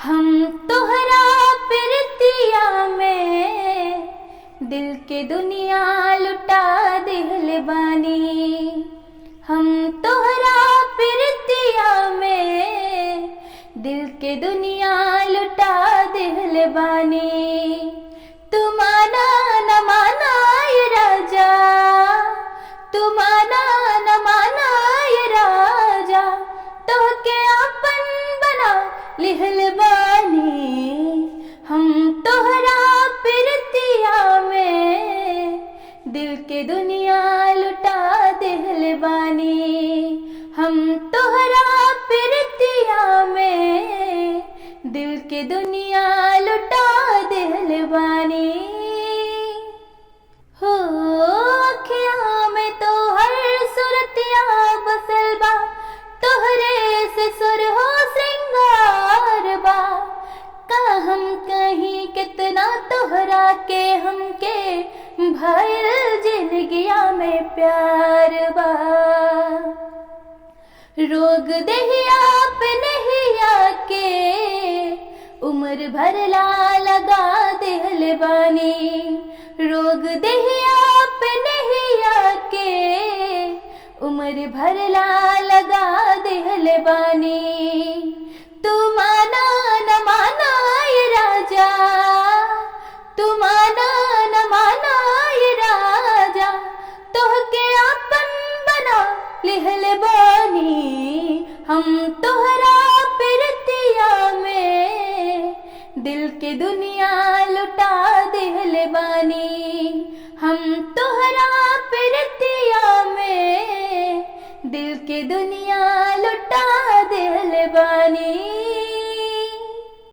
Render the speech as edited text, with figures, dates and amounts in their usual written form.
हम तोहरा प्रीतिया में दिल के दुनिया लुटा दिल बानी। हम तोहरा प्रीतिया में दिल के दुनिया लुटा दिल बानी। तू माना न माना ये राजा, तू माना न माना ये राजा, तोहके अपन बना लिहल बानी। हम तोहरा प्रीतिया में दिल के दुनिया लुटा दिल बानी। हम तोहरा प्रीतिया में दिल के दुनिया लुटा दिल बानी। हो अखियाँ में तो हर सुरतिया बसल बा, तोहरे से सुर हो श्रृंगार बा। का हम कहीं कितना तोहरा के हमके भइल जिंदगिया में प्यार बा। रोग देहिया पे नहिया के उम्र भर ला लगा दिल बानी। रोग देहिया पे नहिया के उम्र भर ला लगा दिल बानी। तू माना न माना ये राजा, तू माना न माना ये राजा, तोहके अपन बना लिहल बानी। हम तोहरा प्रीतिया में दिल के दुनिया लुटा दिल बानी।